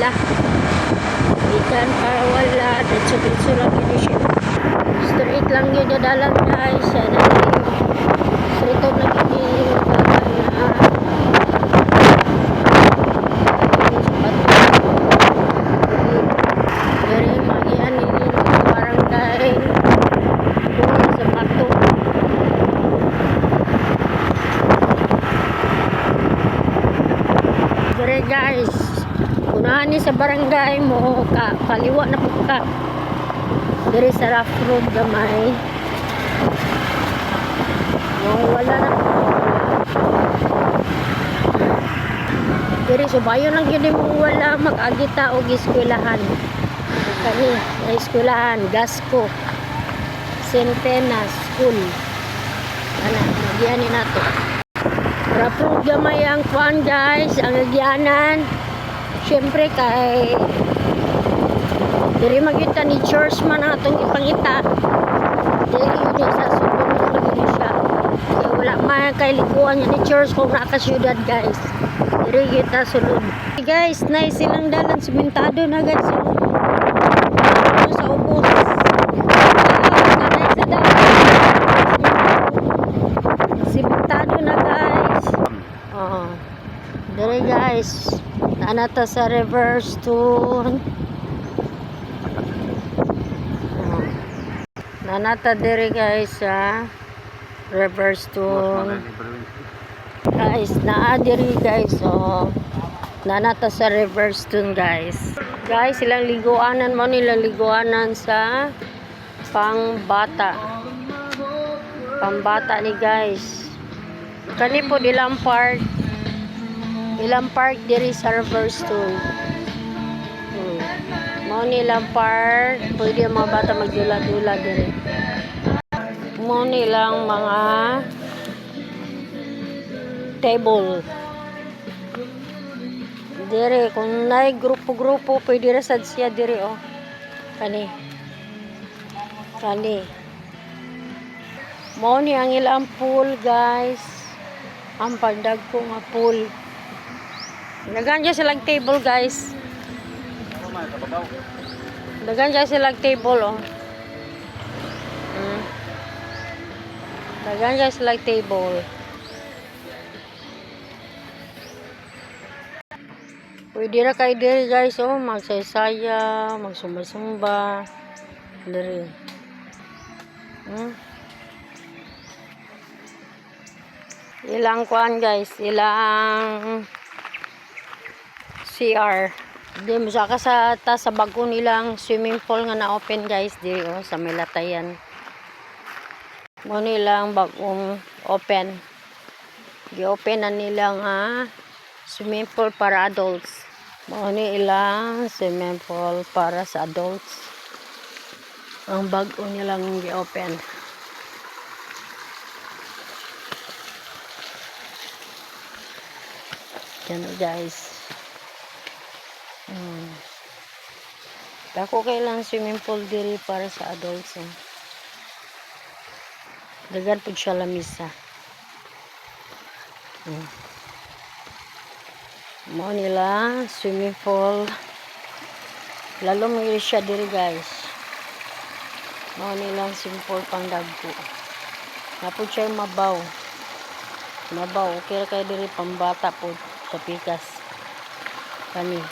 sila. Ikan para wala. Ditso-ditso lang yun siya. Straight lang yun dadalan guys. Straight up lang yun. Dari magian ini barangay sa Pato. Dari guys, unahan ni sa barangay mo kaliwa na po ka. Dari sa rough road gamay. Wala na. Dari subayon lang yun mo wala mag-agita o giskwelahan. Kani ay eskwelahan Gasco Centena School ana nagyani nato para gamay ang kuan guys ang nagyanan syempre kay diri magita ni church man atong ipangita diri yun sa sulod lagi siya kay wala man kay liguan ni church kung naka syudad guys diri kita sulod guys nice silang dalan simentado na guys sa ubos. Simentado na guys. Dere guys. Naanata sa reverse tune. Naanata dere guys sa reverse tune. Guys, naa dere guys. Nanata sa reverse tune guys. Guys, silang liguanan mo nila liguanan sa pangbata. Pambata ni guys. Kani po ilang park diri sa reverse tune. Mo nilang park, pwede mga bata magdula-dula diri. Mo nilang mga table. Dire kung nay grupo-grupo pwede ra sad siya dire kani mo ni ang ilang pool guys ang pagdagko nga pool dagan siya silang table guys dagan siya silang table dagan siya silang table. Pwede na kayo diri guys, magsaysaya, magsumba-sumba, diri. Ilang kuan guys, ilang CR. Di masaka sa bago nilang swimming pool nga na-open guys, diri sa Milatayan. Mo nilang bagong open. Gi-open na nilang swimming pool para adults. Mo ni ilang swimming pool para sa adults. Ang bago nilang gi-open. Yan guys. Dako kailang swimming pool diri para sa adults. Dagan pud siya lamisa. Mo nila swimming pool lalo may siya diri guys. Mo nila swimming pool pang dagko napod siya mabaw okay ra kay diri pambata po sa pikas kani